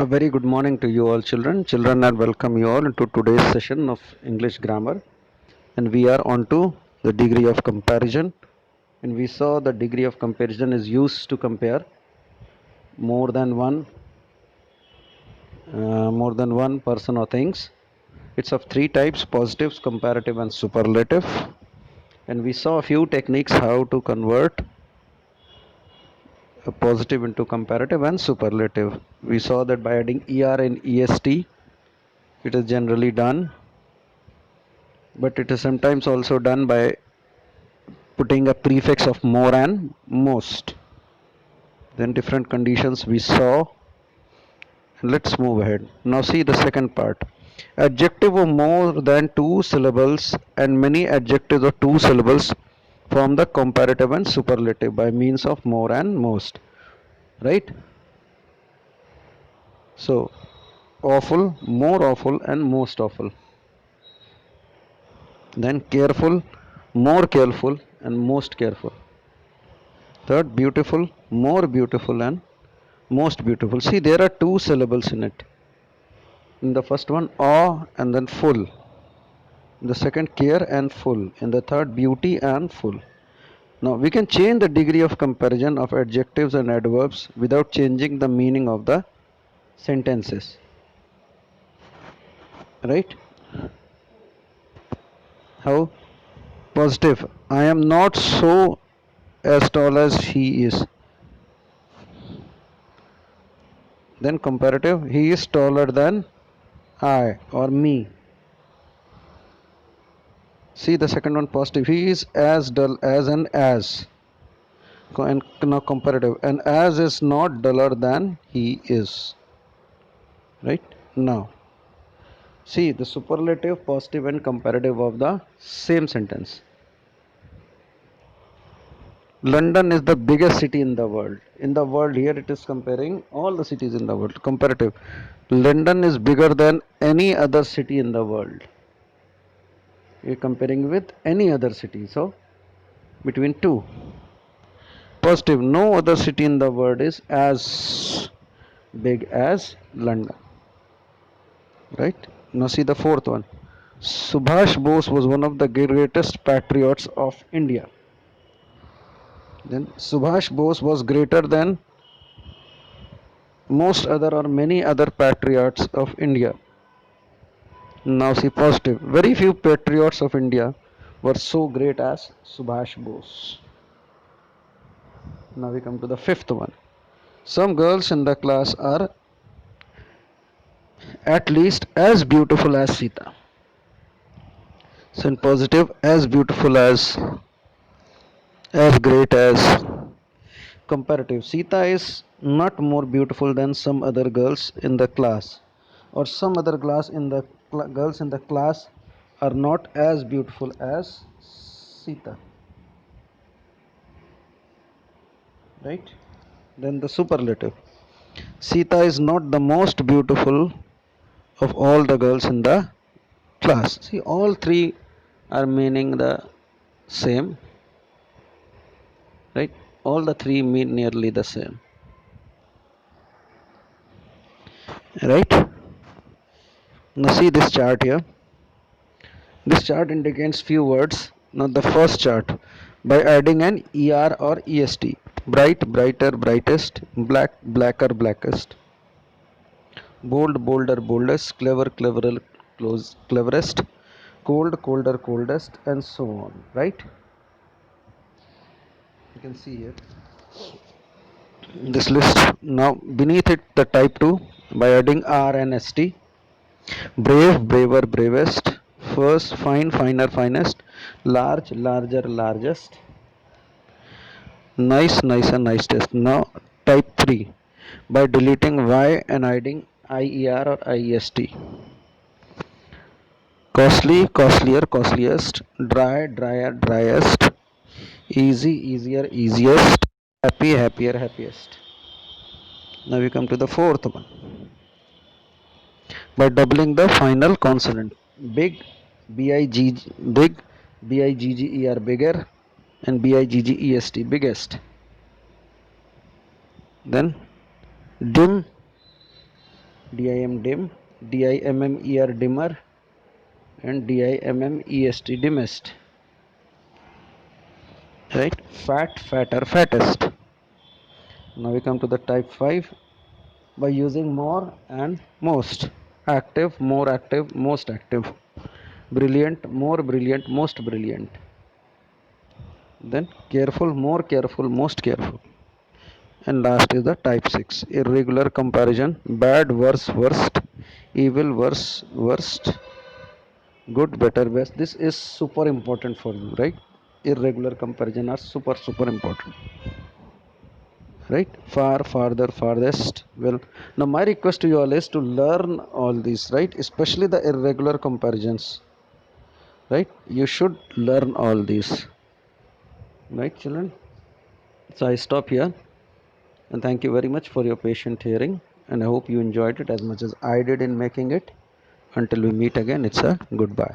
A very good morning to you all, children. Children, I welcome you all into today's session of English grammar. And we are on to the degree of comparison. And we saw the degree of comparison is used to compare more than one, more than one person or things. It's of three types: positives, comparative, and superlative. And we saw a few techniques how to convert a positive into comparative and superlative. We saw that by adding er and est, it is generally done, but it is sometimes also done by putting a prefix of more and most. Then different conditions we saw. Let's move ahead. Now see the second part. Adjective of more than two syllables and many adjectives of two syllables form the comparative and superlative by means of more and most. Right? So awful, more awful, and most awful. Then careful, more careful, and most careful. Third, beautiful, more beautiful, and most beautiful. See, there are two syllables in it. In the first one, awe and then full. In the second, care and full. In the third, beauty and full. Now, we can change the degree of comparison of adjectives and adverbs without changing the meaning of the sentences. Right? How? Positive. I am not so as tall as he is. Then comparative. He is taller than I or me. See the second one, positive. He is as dull as and as. And now comparative. And as is not duller than he is. Right? Now, see the superlative, positive, and comparative of the same sentence. London is the biggest city in the world. In the world, here it is comparing all the cities in the world. Comparative. London is bigger than any other city in the world. We are comparing with any other city. So, between two. Positive. No other city in the world is as big as London. Right? Now see the fourth one. Subhash Bose was one of the greatest patriots of India. Then Subhash Bose was greater than most other or many other patriots of India. Now see positive. Very few patriots of India were so great as Subhash Bose. Now we come to the fifth one. Some girls in the class are at least as beautiful as Sita. So in positive, as beautiful as great as. Comparative. Sita is not more beautiful than some other girls in the class, or some other class in the girls in the class are not as beautiful as Sita. Right? Then the superlative. Sita is not the most beautiful of all the girls in the class. See, all three are meaning the same, right? All the three mean nearly the same, right? Now see this chart here. This chart indicates few words. Now the first chart, by adding an er or est. Bright, brighter, brightest. Black, blacker, blackest. Bold, bolder, boldest. Clever, cleverer, cleverest. Cold, colder, coldest, and so on. Right? You can see here this list. Now beneath it, the type 2 by adding r and st. Brave, braver, bravest. First, fine, finer, finest. Large, larger, largest. Nice, nicer, nicest. Now type 3 by deleting y and adding ier or iest. Costly, costlier, costliest. Dry, drier, driest. Easy, easier, easiest. Happy, happier, happiest. Now we come to the fourth one by doubling the final consonant. Big, big, big, bigger, bigger, and biggest, biggest. Then dim, dim dim, dimmer dimmer, and dimmest dimmest. Right? Fat fatter fattest. Now we come to the type 5 by using more and most. Active, more active, most active. Brilliant, more brilliant, most brilliant. Then careful, more careful, most careful. And last is the type 6 irregular comparison, bad, worse, worst, evil, worse, worst, good, better, best. This is super important for you, right? Irregular comparison are super important, right? Far, farther, farthest. Well, now my request to you all is to learn all these, right? Especially the irregular comparisons, right? You should learn all these, right, children? So I stop here. And thank you very much for your patient hearing. And I hope you enjoyed it as much as I did in making it. Until we meet again, it's a goodbye.